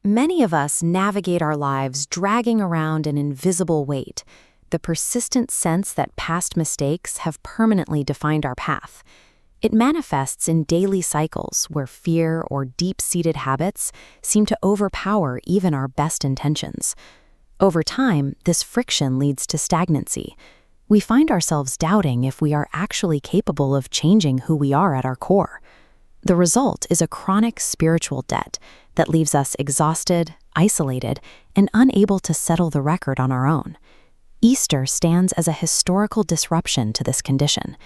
Many of us navigate our lives dragging around an invisible weight, the persistent sense that past mistakes have permanently defined our path. It manifests in daily cycles where fear or deep-seated habits seem to overpower even our best intentions. Over time, this friction leads to stagnancy. We find ourselves doubting if we are actually capable of changing who we are at our core. The result is a chronic spiritual debt that leaves us exhausted, isolated, and unable to settle the record on our own. Easter stands as a historical disruption to this condition.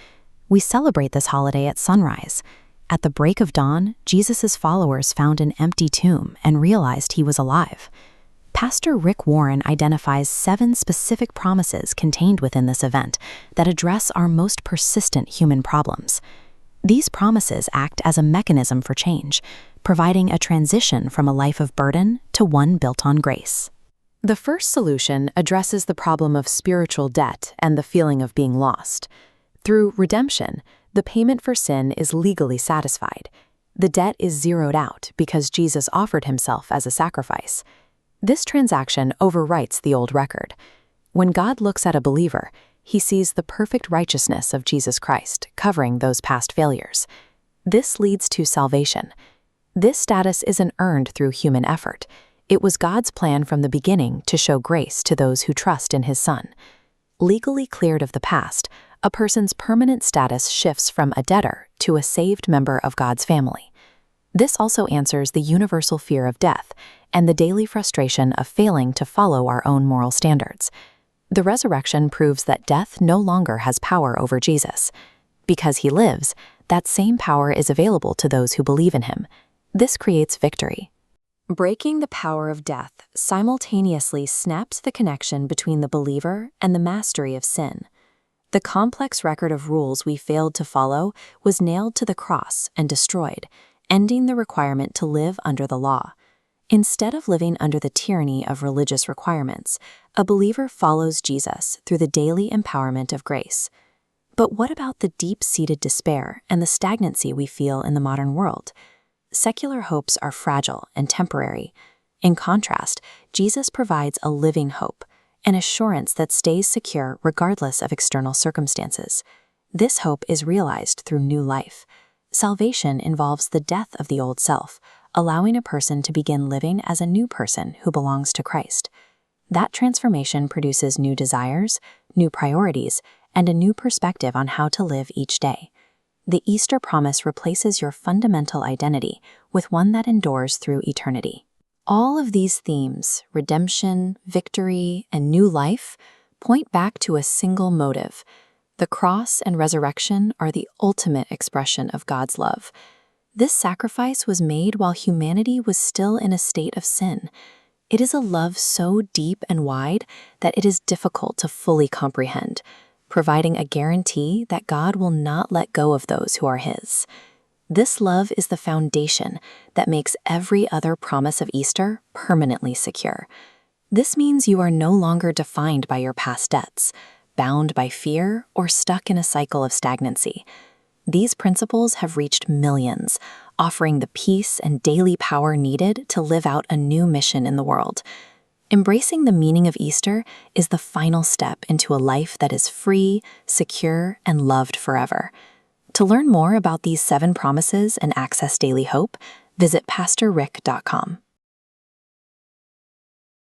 We celebrate this holiday at sunrise. At the break of dawn, Jesus' followers found an empty tomb and realized he was alive. Pastor Rick Warren identifies 7 specific promises contained within this event that address our most persistent human problems. These promises act as a mechanism for change, providing a transition from a life of burden to one built on grace. The first solution addresses the problem of spiritual debt and the feeling of being lost. Through redemption, the payment for sin is legally satisfied. The debt is zeroed out because Jesus offered himself as a sacrifice. This transaction overwrites the old record. When God looks at a believer, he sees the perfect righteousness of Jesus Christ covering those past failures. This leads to salvation. This status isn't earned through human effort. It was God's plan from the beginning to show grace to those who trust in his Son. Legally cleared of the past, a person's permanent status shifts from a debtor to a saved member of God's family. This also answers the universal fear of death and the daily frustration of failing to follow our own moral standards. The resurrection proves that death no longer has power over Jesus. Because he lives, that same power is available to those who believe in him. This creates victory. Breaking the power of death simultaneously snaps the connection between the believer and the mastery of sin. The complex record of rules we failed to follow was nailed to the cross and destroyed, ending the requirement to live under the law. Instead of living under the tyranny of religious requirements, a believer follows Jesus through the daily empowerment of grace. But what about the deep-seated despair and the stagnancy we feel in the modern world? Secular hopes are fragile and temporary. In contrast, Jesus provides a living hope, an assurance that stays secure regardless of external circumstances. This hope is realized through new life. Salvation involves the death of the old self, allowing a person to begin living as a new person who belongs to Christ. That transformation produces new desires, new priorities, and a new perspective on how to live each day. The Easter promise replaces your fundamental identity with one that endures through eternity. All of these themes, redemption, victory, and new life, point back to a single motive. The cross and resurrection are the ultimate expression of God's love. This sacrifice was made while humanity was still in a state of sin. It is a love so deep and wide that it is difficult to fully comprehend, providing a guarantee that God will not let go of those who are his. This love is the foundation that makes every other promise of Easter permanently secure. This means you are no longer defined by your past debts, bound by fear, or stuck in a cycle of stagnancy. These principles have reached millions, offering the peace and daily power needed to live out a new mission in the world. Embracing the meaning of Easter is the final step into a life that is free, secure, and loved forever. To learn more about these 7 promises and access daily hope, visit pastorrick.com.